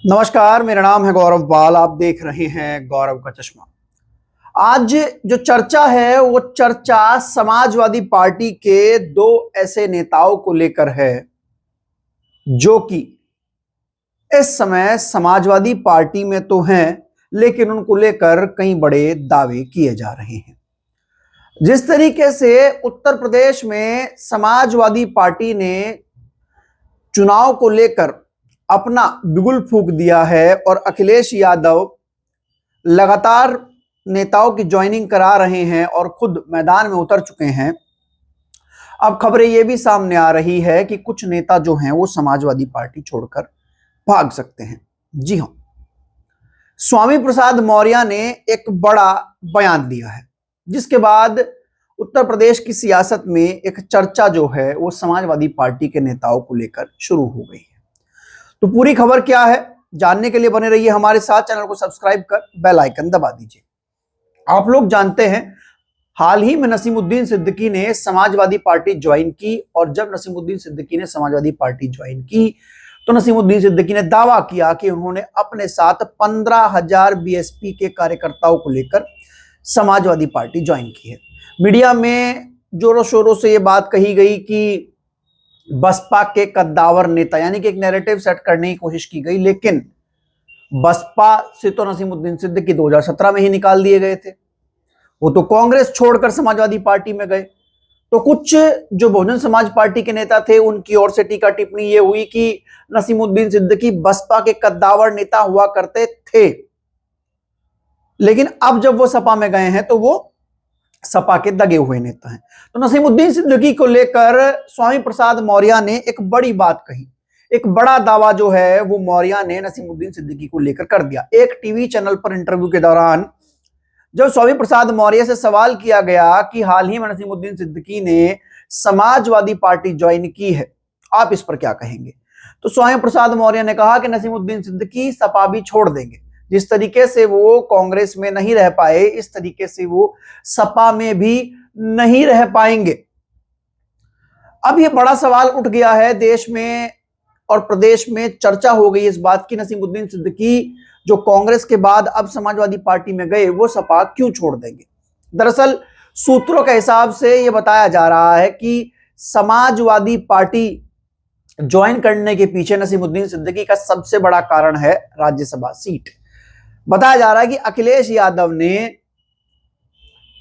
नमस्कार, मेरा नाम है गौरव बाल। आप देख रहे हैं गौरव का चश्मा। आज जो चर्चा है वो चर्चा समाजवादी पार्टी के दो ऐसे नेताओं को लेकर है जो कि इस समय समाजवादी पार्टी में तो हैं, लेकिन उनको लेकर कई बड़े दावे किए जा रहे हैं। जिस तरीके से उत्तर प्रदेश में समाजवादी पार्टी ने चुनाव को लेकर अपना बिगुल फूंक दिया है और अखिलेश यादव लगातार नेताओं की ज्वाइनिंग करा रहे हैं और खुद मैदान में उतर चुके हैं। अब खबरें यह भी सामने आ रही है कि कुछ नेता जो हैं वो समाजवादी पार्टी छोड़कर भाग सकते हैं। जी हां, स्वामी प्रसाद मौर्य ने एक बड़ा बयान दिया है, जिसके बाद उत्तर प्रदेश की सियासत में एक चर्चा जो है वो समाजवादी पार्टी के नेताओं को लेकर शुरू हो गई है। तो पूरी खबर क्या है जानने के लिए बने रहिए हमारे साथ। चैनल को सब्सक्राइब कर बेल आइकन दबा दीजिए। आप लोग जानते हैं, हाल ही में नसीमुद्दीन सिद्दीकी ने समाजवादी पार्टी ज्वाइन की और जब नसीमुद्दीन सिद्दीकी ने समाजवादी पार्टी ज्वाइन की तो नसीमुद्दीन सिद्दीकी ने दावा किया कि उन्होंने अपने साथ 15,000 बीएसपी के कार्यकर्ताओं को लेकर समाजवादी पार्टी ज्वाइन की है। मीडिया में जोरों शोरों से यह बात कही गई कि बसपा के कद्दावर नेता, यानी कि एक नैरेटिव सेट करने की कोशिश की गई, लेकिन बसपा से तो नसीमुद्दीन सिद्दीकी 2017 में ही निकाल दिए गए थे। वो तो कांग्रेस छोड़कर समाजवादी पार्टी में गए। तो कुछ जो बहुजन समाज पार्टी के नेता थे उनकी ओर से टीका टिप्पणी ये हुई कि नसीमुद्दीन सिद्दीकी बसपा के कद्दावर नेता हुआ करते थे, लेकिन अब जब वो सपा में गए हैं तो वो सपा के दगे हुए नेता हैं। तो नसीमुद्दीन सिद्दीकी को लेकर स्वामी प्रसाद मौर्य ने एक बड़ी बात कही। एक बड़ा दावा जो है वो मौर्य ने नसीमुद्दीन सिद्दीकी को लेकर कर दिया। एक टीवी चैनल पर इंटरव्यू के दौरान जब स्वामी प्रसाद मौर्य से सवाल किया गया कि हाल ही में नसीमुद्दीन सिद्दीकी ने समाजवादी पार्टी ज्वाइन की है, आप इस पर क्या कहेंगे, तो स्वामी प्रसाद मौर्य ने कहा कि नसीमुद्दीन सिद्दीकी सपा भी छोड़ देंगे। जिस तरीके से वो कांग्रेस में नहीं रह पाए, इस तरीके से वो सपा में भी नहीं रह पाएंगे। अब ये बड़ा सवाल उठ गया है देश में और प्रदेश में। चर्चा हो गई इस बात की, नसीमुद्दीन सिद्दीकी जो कांग्रेस के बाद अब समाजवादी पार्टी में गए वो सपा क्यों छोड़ देंगे। दरअसल सूत्रों के हिसाब से यह बताया जा रहा है कि समाजवादी पार्टी ज्वाइन करने के पीछे नसीमुद्दीन सिद्दीकी का सबसे बड़ा कारण है राज्यसभा सीट। बताया जा रहा है कि अखिलेश यादव ने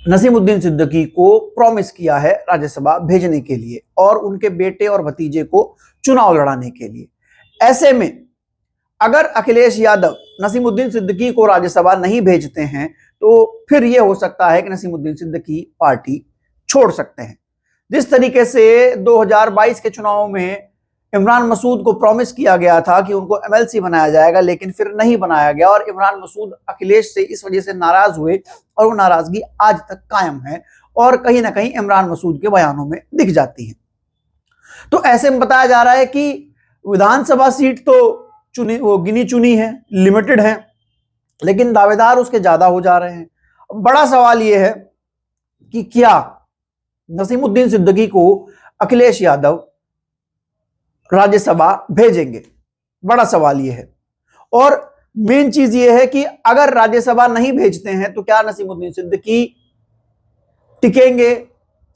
नसीमुद्दीन सिद्दीकी को प्रॉमिस किया है राज्यसभा भेजने के लिए और उनके बेटे और भतीजे को चुनाव लड़ाने के लिए। ऐसे में अगर अखिलेश यादव नसीमुद्दीन सिद्दीकी को राज्यसभा नहीं भेजते हैं तो फिर यह हो सकता है कि नसीमुद्दीन सिद्दीकी पार्टी छोड़ सकते हैं। जिस तरीके से 2022 के चुनाव में इमरान मसूद को प्रॉमिस किया गया था कि उनको एमएलसी बनाया जाएगा, लेकिन फिर नहीं बनाया गया और इमरान मसूद अखिलेश से इस वजह से नाराज हुए और वो नाराजगी आज तक कायम है और कहीं ना कहीं इमरान मसूद के बयानों में दिख जाती है। तो ऐसे में बताया जा रहा है कि विधानसभा सीट तो गिनी चुनी है, लिमिटेड है, लेकिन दावेदार उसके ज्यादा हो जा रहे हैं। बड़ा सवाल यह है कि क्या नसीमुद्दीन सिद्दीकी को अखिलेश यादव राज्यसभा भेजेंगे, बड़ा सवाल यह है। और मेन चीज यह है कि अगर राज्यसभा नहीं भेजते हैं तो क्या नसीमुद्दीन सिद्दीकी टिकेंगे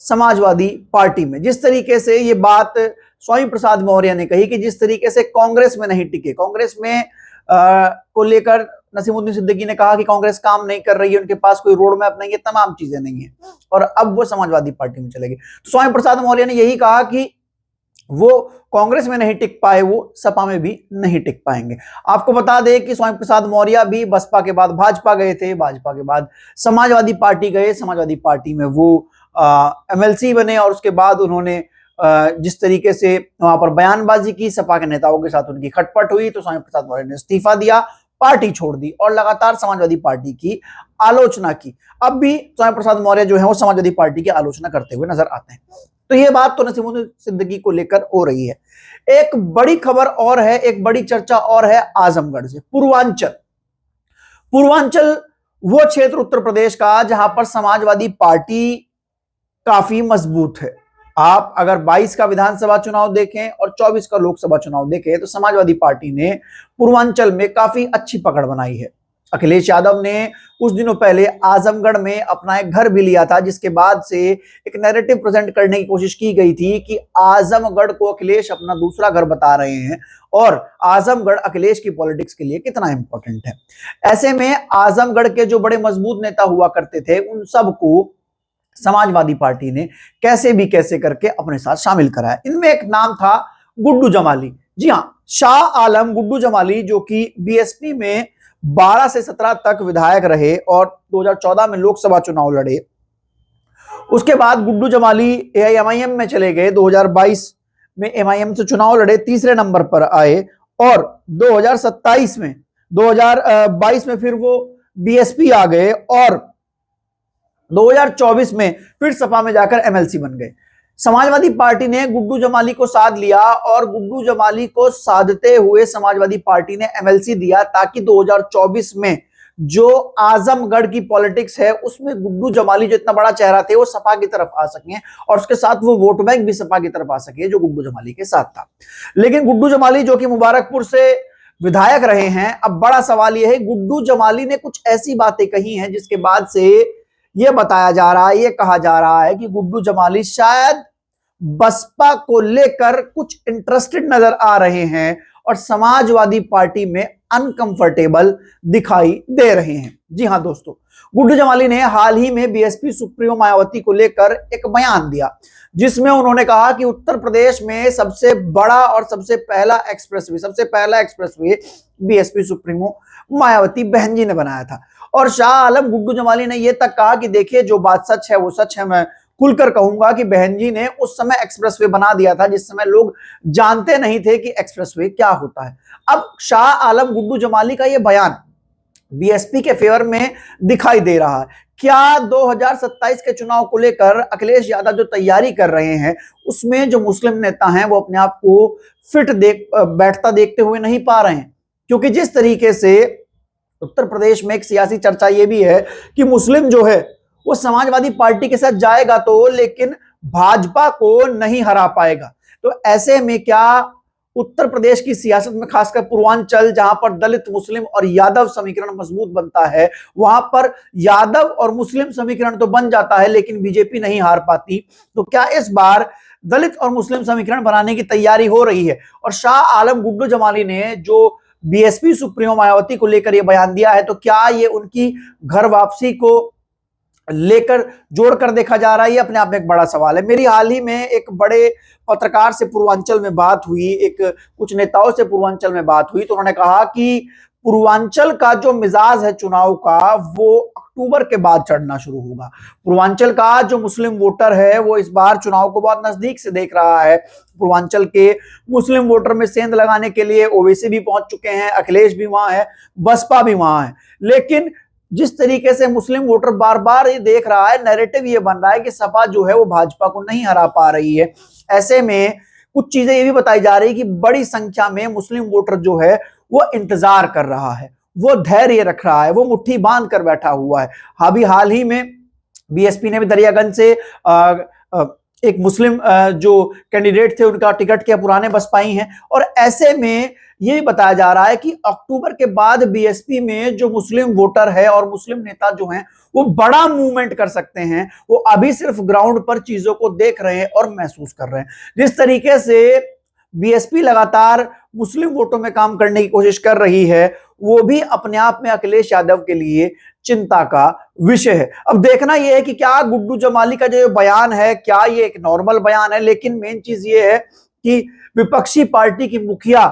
समाजवादी पार्टी में। जिस तरीके से यह बात स्वामी प्रसाद मौर्य ने कही कि जिस तरीके से कांग्रेस में नहीं टिके, कांग्रेस में को लेकर नसीमुद्दीन सिद्दीकी ने कहा कि कांग्रेस काम नहीं कर रही है, उनके पास कोई रोड मैप नहीं है, तमाम चीजें नहीं है, और अब वो समाजवादी पार्टी में चले गए। तो स्वामी प्रसाद मौर्य ने यही कहा कि वो कांग्रेस में नहीं टिक पाए, वो सपा में भी नहीं टिक पाएंगे। आपको बता दें कि स्वामी प्रसाद मौर्य भी बसपा के बाद भाजपा गए थे, भाजपा के बाद समाजवादी पार्टी गए, समाजवादी पार्टी में वो एमएलसी बने और उसके बाद उन्होंने जिस तरीके से वहां पर बयानबाजी की, सपा के नेताओं के साथ उनकी खटपट हुई, तो स्वामी प्रसाद मौर्य ने इस्तीफा दिया, पार्टी छोड़ दी और लगातार समाजवादी पार्टी की आलोचना की। अब भी स्वामी प्रसाद मौर्य जो है वो समाजवादी पार्टी की आलोचना करते हुए नजर आते हैं। तो ये बात तो नसीमुद्दीन सिद्दीकी को लेकर हो रही है। एक बड़ी खबर और है, एक बड़ी चर्चा और है आजमगढ़ से। पूर्वांचल वो क्षेत्र उत्तर प्रदेश का जहां पर समाजवादी पार्टी काफी मजबूत है। आप अगर 22 का विधानसभा चुनाव देखें और 24 का लोकसभा चुनाव देखें तो समाजवादी पार्टी ने पूर्वांचल में काफी अच्छी पकड़ बनाई है। अखिलेश यादव ने कुछ दिनों पहले आजमगढ़ में अपना एक घर भी लिया था, जिसके बाद से एक नैरेटिव प्रेजेंट करने की कोशिश की गई थी कि आजमगढ़ को अखिलेश अपना दूसरा घर बता रहे हैं और आजमगढ़ अखिलेश की पॉलिटिक्स के लिए कितना इंपॉर्टेंट है। ऐसे में आजमगढ़ के जो बड़े मजबूत नेता हुआ करते थे उन सबको समाजवादी पार्टी ने कैसे भी कैसे करके अपने साथ शामिल कराया। इनमें एक नाम था गुड्डू जमाली। जी हां, शाह आलम गुड्डू जमाली, जो कि बीएसपी में 12 से 17 तक विधायक रहे और 2014 में लोकसभा चुनाव लड़े। उसके बाद गुड्डू जमाली एआईएमआईएम में चले गए, 2022 में एमआईएम से चुनाव लड़े, तीसरे नंबर पर आए और 2027 में 2022 में फिर वो बीएसपी आ गए और 2024 में फिर सपा में जाकर एमएलसी बन गए। समाजवादी पार्टी ने गुड्डू जमाली को साध लिया और गुड्डू जमाली को साधते हुए समाजवादी पार्टी ने एमएलसी दिया ताकि 2024 में जो आजमगढ़ की पॉलिटिक्स है उसमें गुड्डू जमाली जो इतना बड़ा चेहरा थे वो सपा की तरफ आ सके और उसके साथ वो वोट बैंक भी सपा की तरफ आ सके जो गुड्डू जमाली के साथ था। लेकिन गुड्डू जमाली जो कि मुबारकपुर से विधायक रहे हैं, अब बड़ा सवाल यह है गुड्डू जमाली ने कुछ ऐसी बातें कही हैं जिसके बाद से यह बताया जा रहा है, यह कहा जा रहा है कि गुड्डू जमाली शायद बसपा को लेकर कुछ इंटरेस्टेड नजर आ रहे हैं और समाजवादी पार्टी में अनकंफर्टेबल दिखाई दे रहे हैं। जी हां दोस्तों, गुड्डू जमाली ने हाल ही में बीएसपी सुप्रीमो मायावती को लेकर एक बयान दिया जिसमें उन्होंने कहा कि उत्तर प्रदेश में सबसे बड़ा और सबसे पहला एक्सप्रेसवे बीएसपी सुप्रीमो मायावती बहन जी ने बनाया था। और शाह आलम गुड्डू जमाली ने यह तक कहा कि देखिए जो बात सच है वो सच है, मैं खुलकर कहूंगा कि बहन जी ने उस समय एक्सप्रेसवे बना दिया था जिस समय लोग जानते नहीं थे कि एक्सप्रेसवे क्या होता है। अब शाह आलम गुड्डू जमाली का यह बयान बीएसपी के फेवर में दिखाई दे रहा है। क्या 2027 के चुनाव को लेकर अखिलेश यादव जो तैयारी कर रहे हैं उसमें जो मुस्लिम नेता हैं वो अपने आप को फिट बैठता देखते हुए नहीं पा रहे हैं? क्योंकि जिस तरीके से उत्तर प्रदेश में एक सियासी चर्चा यह भी है कि मुस्लिम जो है वो समाजवादी पार्टी के साथ जाएगा तो लेकिन भाजपा को नहीं हरा पाएगा। तो ऐसे में क्या उत्तर प्रदेश की सियासत में खासकर पूर्वांचल जहां पर दलित मुस्लिम और यादव समीकरण मजबूत बनता है वहां पर यादव और मुस्लिम समीकरण तो बन जाता है लेकिन बीजेपी नहीं हार पाती। तो क्या इस बार दलित और मुस्लिम समीकरण बनाने की तैयारी हो रही है? और शाह आलम गुड्डू जमाली ने जो बीएसपी सुप्रीमो मायावती को लेकर यह बयान दिया है तो क्या ये उनकी घर वापसी को लेकर जोड़कर देखा जा रहा है? ये अपने आप में एक बड़ा सवाल है। मेरी हाल ही में एक बड़े पत्रकार से पूर्वांचल में बात हुई, कुछ नेताओं से पूर्वांचल में बात हुई तो उन्होंने कहा कि पूर्वांचल का जो मिजाज है चुनाव का वो अक्टूबर के बाद चढ़ना शुरू होगा। पूर्वांचल का जो मुस्लिम वोटर है वो इस बार चुनाव को बहुत नजदीक से देख रहा है। पूर्वांचल के मुस्लिम वोटर में सेंध लगाने के लिए ओवैसी भी पहुंच चुके हैं, अखिलेश भी वहां है, बसपा भी वहां है। लेकिन जिस तरीके से मुस्लिम वोटर बार बार ये देख रहा है, नैरेटिव ये बन रहा है कि सपा जो है वो भाजपा को नहीं हरा पा रही है। ऐसे में कुछ चीजें ये भी बताई जा रही है कि बड़ी संख्या में मुस्लिम वोटर जो है वो इंतजार कर रहा है, वो धैर्य रख रहा है, वो मुट्ठी बांध कर बैठा हुआ है। अभी हाल ही में बीएसपी ने भी दरियागंज से एक मुस्लिम जो कैंडिडेट थे उनका टिकट किया, पुराने बसपाई हैं। और ऐसे में ये भी बताया जा रहा है कि अक्टूबर के बाद बीएसपी में जो मुस्लिम वोटर है और मुस्लिम नेता जो हैं वो बड़ा मूवमेंट कर सकते हैं। वो अभी सिर्फ ग्राउंड पर चीजों को देख रहे हैं और महसूस कर रहे हैं। जिस तरीके से बीएसपी लगातार मुस्लिम वोटों में काम करने की कोशिश कर रही है वो भी अपने आप में अखिलेश यादव के लिए चिंता का विषय है। अब देखना यह है कि क्या गुड्डू जमाली का जो बयान है क्या ये एक नॉर्मल बयान है, लेकिन मेन चीज ये है कि विपक्षी पार्टी की मुखिया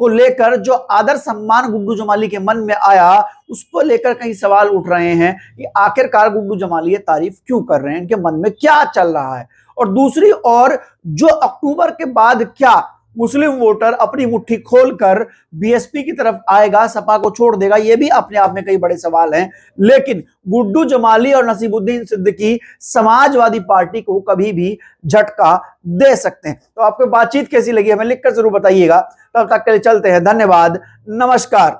को लेकर जो आदर सम्मान गुड्डू जमाली के मन में आया उसको लेकर कई सवाल उठ रहे हैं कि आखिरकार गुड्डू जमाली ये तारीफ क्यों कर रहे हैं, इनके मन में क्या चल रहा है। और दूसरी ओर जो अक्टूबर के बाद क्या मुस्लिम वोटर अपनी मुट्ठी खोलकर बीएसपी की तरफ आएगा, सपा को छोड़ देगा, यह भी अपने आप में कई बड़े सवाल हैं। लेकिन गुड्डू जमाली और नसीबुद्दीन सिद्दीकी समाजवादी पार्टी को कभी भी झटका दे सकते हैं। तो आपको बातचीत कैसी लगी हमें लिखकर जरूर बताइएगा। तब तक के लिए चलते हैं, धन्यवाद, नमस्कार।